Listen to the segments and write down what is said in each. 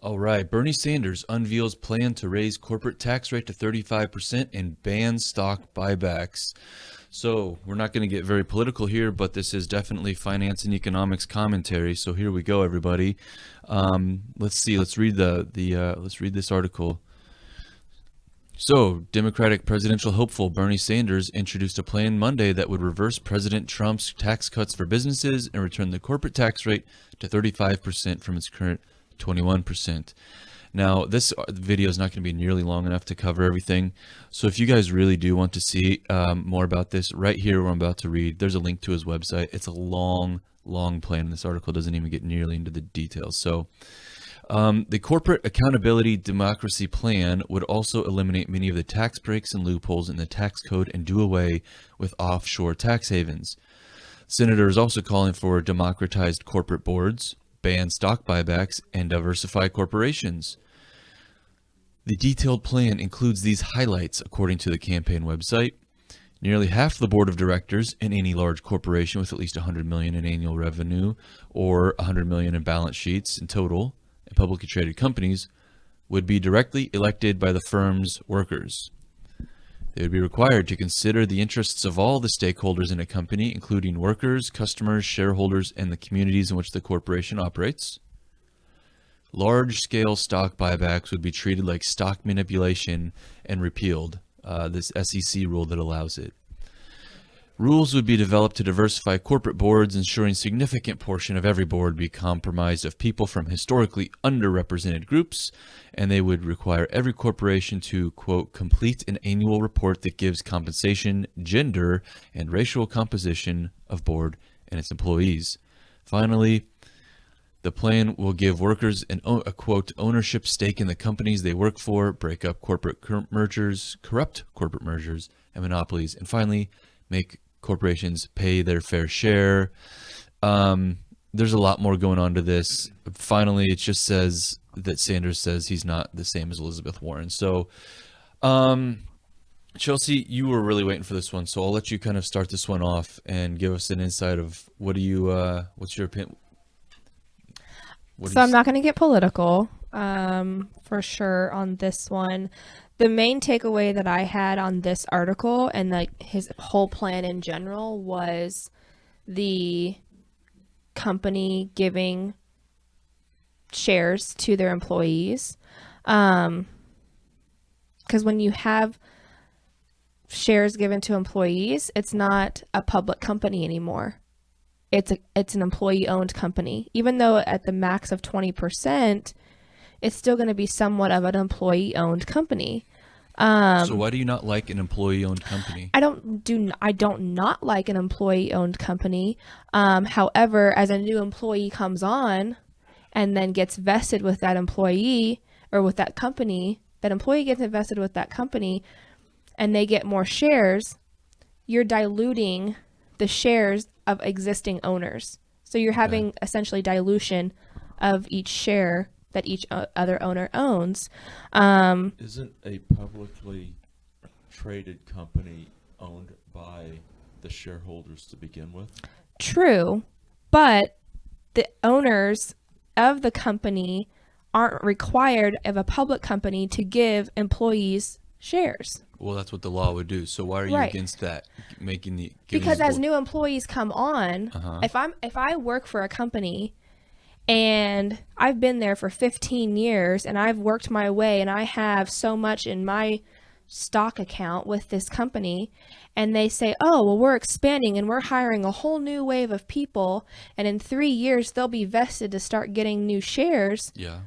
All right. Bernie Sanders unveils plan to raise corporate tax rate to 35% and ban stock buybacks. So we're not going to get very political here, but this is definitely finance and economics commentary. So here we go, everybody. Let's see. Let's read let's read this article. So, Democratic presidential hopeful Bernie Sanders introduced a plan Monday that would reverse President Trump's tax cuts for businesses and return the corporate tax rate to 35% from its current 21%. Now, this video is not going to be nearly long enough to cover everything. So if you guys really do want to see more about this, right here where I'm about to read, there's a link to his website. It's a long plan. This article doesn't even get nearly into the details. So the Corporate Accountability Democracy Plan would also eliminate many of the tax breaks and loopholes in the tax code and do away with offshore tax havens. Senator is also calling for democratized corporate boards, ban stock buybacks, and diversify corporations. The detailed plan includes these highlights, according to the campaign website. Nearly half the board of directors in any large corporation with at least $100 million in annual revenue or $100 million in balance sheets in total, and publicly traded companies, would be directly elected by the firm's workers. They would be required to consider the interests of all the stakeholders in a company, including workers, customers, shareholders, and the communities in which the corporation operates. Large-scale stock buybacks would be treated like stock manipulation and repealed, this SEC rule that allows it. Rules would be developed to diversify corporate boards, ensuring significant portion of every board be comprised of people from historically underrepresented groups, and they would require every corporation to, quote, complete an annual report that gives compensation, gender, and racial composition of board and its employees. Finally, the plan will give workers a, quote, ownership stake in the companies they work for, break up corrupt corporate mergers and monopolies, and finally, make corporations pay their fair share. There's a lot more going on to this. Finally, it just says that Sanders says he's not the same as Elizabeth Warren. So, Chelsea, you were really waiting for this one, so I'll let you kind of start this one off and give us an insight of what's your opinion? I'm not going to get political, for sure on this one. The main takeaway that I had on this article and like his whole plan in general was the company giving shares to their employees. Because when you have shares given to employees, it's not a public company anymore. It's an employee-owned company. Even though at the max of 20%, it's still going to be somewhat of an employee-owned company. So why do you not like an employee-owned company? I don't not like an employee-owned company. However, as a new employee comes on and then gets vested with that employee or with that company, that employee gets invested with that company and they get more shares, you're diluting the shares of existing owners. So you're having essentially dilution of each share that each other owner owns. Isn't a publicly traded company owned by the shareholders to begin with? True, but the owners of the company aren't required of a public company to give employees shares. Well, that's what the law would do. So why are you against that? Because as new employees come on, if I work for a company and I've been there for 15 years and I've worked my way and I have so much in my stock account with this company, and they say, oh, well, we're expanding and we're hiring a whole new wave of people, and in 3 years they'll be vested to start getting new shares. Yeah.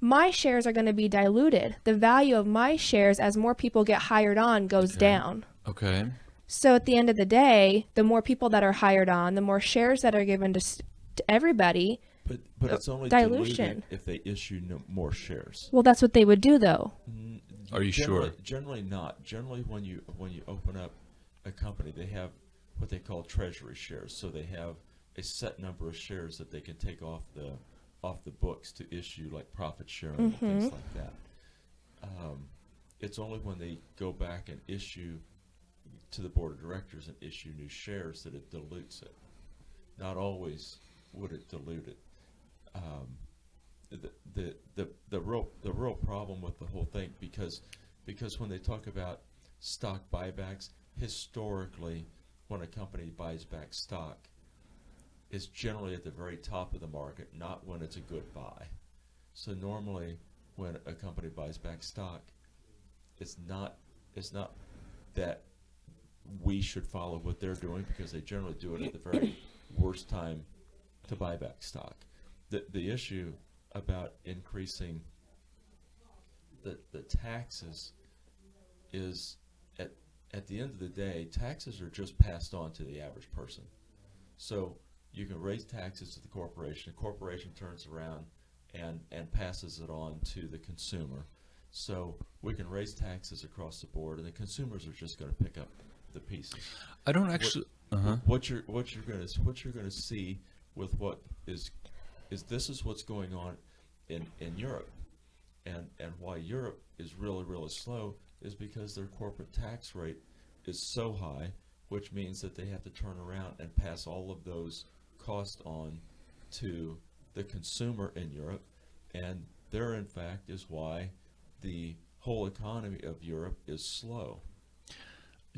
My shares are going to be diluted. The value of my shares as more people get hired on goes down. Okay. So at the end of the day, the more people that are hired on, the more shares that are given to everybody. But it's only dilution if they issue more shares. Well, that's what they would do, though. Are you sure? Generally not. Generally, when you open up a company, they have what they call treasury shares. So they have a set number of shares that they can take off the books to issue, like profit sharing and things like that. It's only when they go back and issue to the board of directors and issue new shares that it dilutes it. Not always would it dilute it. the real problem with the whole thing, because when they talk about stock buybacks, historically, when a company buys back stock, it's generally at the very top of the market, not when it's a good buy. So normally, when a company buys back stock, it's not that we should follow what they're doing, because they generally do it at the very worst time to buy back stock. The issue about increasing the taxes is, at the end of the day, taxes are just passed on to the average person. So you can raise taxes to the corporation turns around and passes it on to the consumer. So we can raise taxes across the board, and the consumers are just going to pick up the pieces. I don't actually. What you're going to see with what is this is what's going on in Europe, and why Europe is really slow is because their corporate tax rate is so high, which means that they have to turn around and pass all of those costs on to the consumer in Europe, and there in fact is why the whole economy of Europe is slow.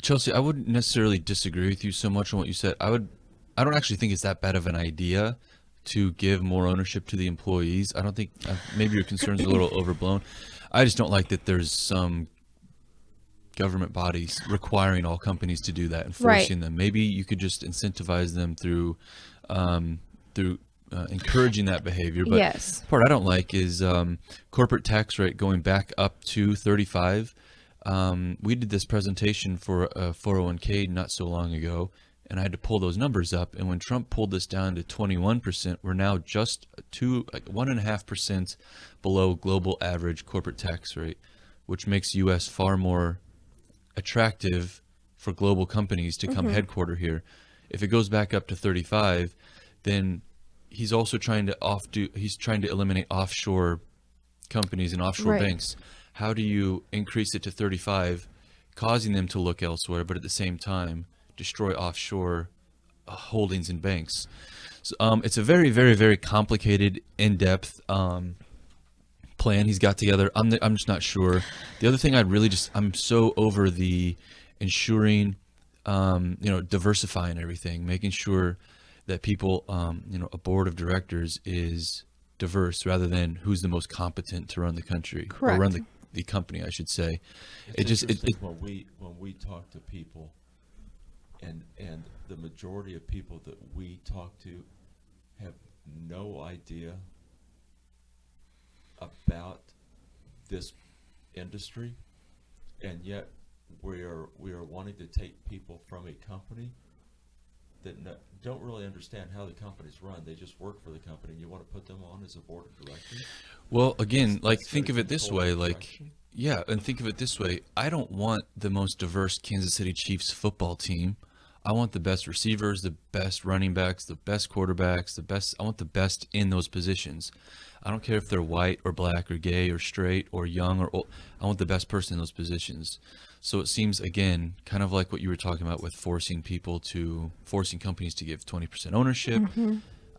Chelsea, I wouldn't necessarily disagree with you so much on what you said. I don't actually think it's that bad of an idea to give more ownership to the employees. I don't think, maybe your concerns are a little overblown. I just don't like that there's some government bodies requiring all companies to do that and forcing them. Maybe you could just incentivize them through encouraging that behavior. But yes. The part I don't like is corporate tax rate going back up to 35. We did this presentation for a 401k not so long ago, and I had to pull those numbers up. And when Trump pulled this down to 21%, we're now just 1.5% below global average corporate tax rate, which makes U.S. far more attractive for global companies to come headquarter here. If it goes back up to 35, then he's also trying to eliminate offshore companies and offshore banks. How do you increase it to 35, causing them to look elsewhere, but at the same time destroy offshore holdings in banks? So, it's a very, very, very complicated, in-depth plan he's got together. I'm just not sure. The other thing I'm so over the ensuring, diversifying everything, making sure that people, a board of directors is diverse rather than who's the most competent to run the country. Correct. Or run the company, I should say. When we talk to people, and the majority of people that we talk to have no idea about this industry, and yet we are wanting to take people from a company that don't really understand how the company's run. They just work for the company, and you want to put them on as a board of directors? Well, again, think of it this way, think of it this way. I don't want the most diverse Kansas City Chiefs football team. I want the best receivers, the best running backs, the best quarterbacks, I want the best in those positions. I don't care if they're white or black or gay or straight or young or old. I want the best person in those positions. So it seems, again, kind of like what you were talking about with forcing companies to give 20% ownership.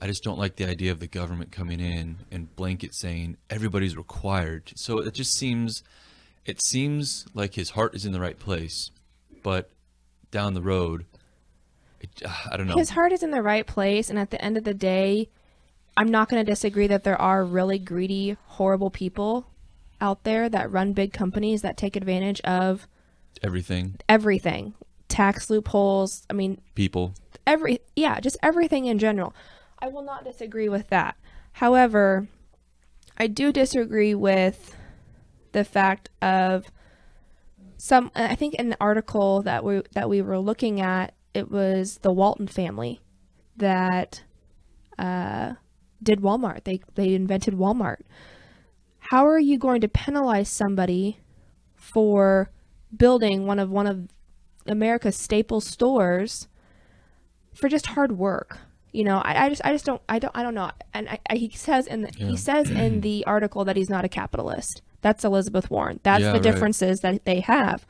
I just don't like the idea of the government coming in and blanket saying everybody's required. So it seems like his heart is in the right place, but down the road, I don't know. His heart is in the right place, and at the end of the day, I'm not going to disagree that there are really greedy, horrible people out there that run big companies that take advantage of everything. Tax loopholes. I mean, people. Just everything in general. I will not disagree with that. However, I do disagree with the fact of I think in the article that we were looking at, it was the Walton family that did Walmart. They invented Walmart. How are you going to penalize somebody for building one of America's staple stores for just hard work? I don't know. And he says in the article that he's not a capitalist. That's Elizabeth Warren. That's the differences that they have.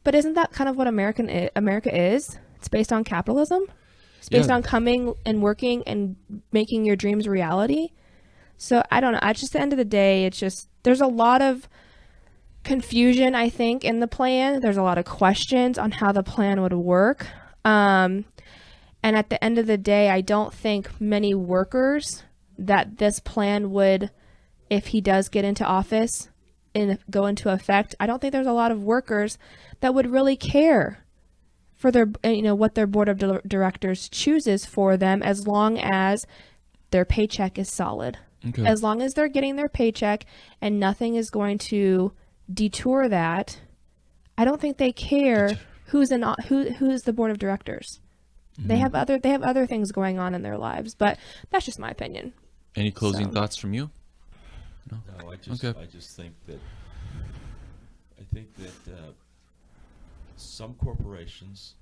But isn't that kind of what America is? It's based on capitalism. It's based on coming and working and making your dreams reality. So I don't know. At just the end of the day, it's just there's a lot of confusion, I think, in the plan. There's a lot of questions on how the plan would work. And at the end of the day, I don't think many workers that this plan would, if he does get into office and go into effect, I don't think there's a lot of workers that would really care for their, what their board of directors chooses for them, as long as their paycheck is solid. Okay. As long as they're getting their paycheck and nothing is going to detour that, I don't think they care who's the board of directors. Mm-hmm. They have other things going on in their lives, but that's just my opinion. Any closing thoughts from you? No, I just think that some corporations,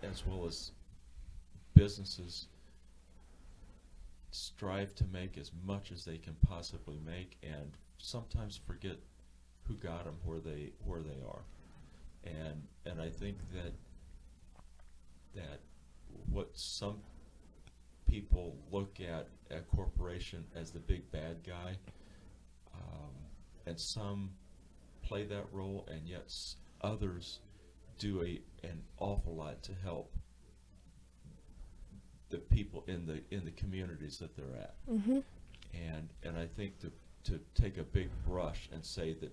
as well as businesses, strive to make as much as they can possibly make, and sometimes forget who got them where they are, and I think that what some people look at a corporation as the big bad guy, and some play that role, and yet others do an awful lot to help the people in the communities that they're at. Mm-hmm. And I think to take a big brush and say that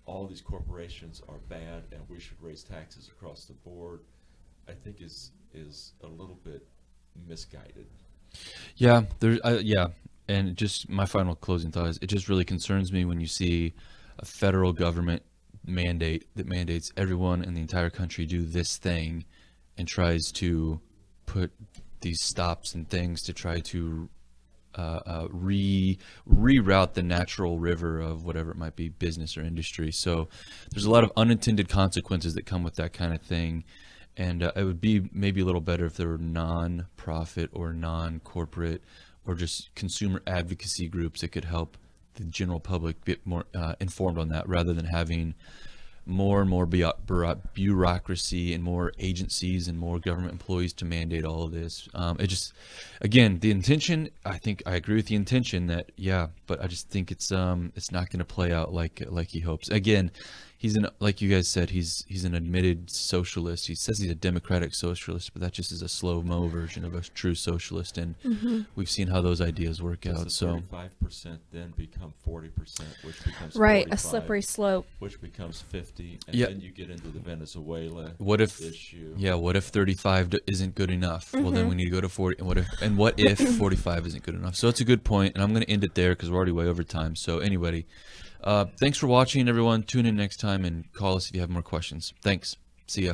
all these corporations are bad and we should raise taxes across the board, I think is a little bit misguided. Yeah, and just my final closing thought is, it just really concerns me when you see a federal government mandate that mandates everyone in the entire country do this thing, and tries to put these stops and things to try to reroute the natural river of whatever it might be, business or industry. So there's a lot of unintended consequences that come with that kind of thing. And it would be maybe a little better if there were non-profit or non-corporate or just consumer advocacy groups that could help the general public get more informed on that, rather than having more and more bureaucracy and more agencies and more government employees to mandate all of this. It just, again, the intention, I think I agree with the intention that, but I just think it's not going to play out like he hopes. Again, like you guys said, he's an admitted socialist. He says he's a democratic socialist, but that just is a slow-mo version of a true socialist, and we've seen how those ideas work out. So 35% then become 40%, which becomes Right, 45, a slippery slope. which becomes 50, and then you get into the Venezuela issue. Yeah, what if 35 isn't good enough? Well, then we need to go to 40. And what if 45 isn't good enough? So it's a good point, and I'm going to end it there because we're already way over time. So anybody, thanks for watching, everyone. Tune in next time and call us if you have more questions. Thanks. See ya.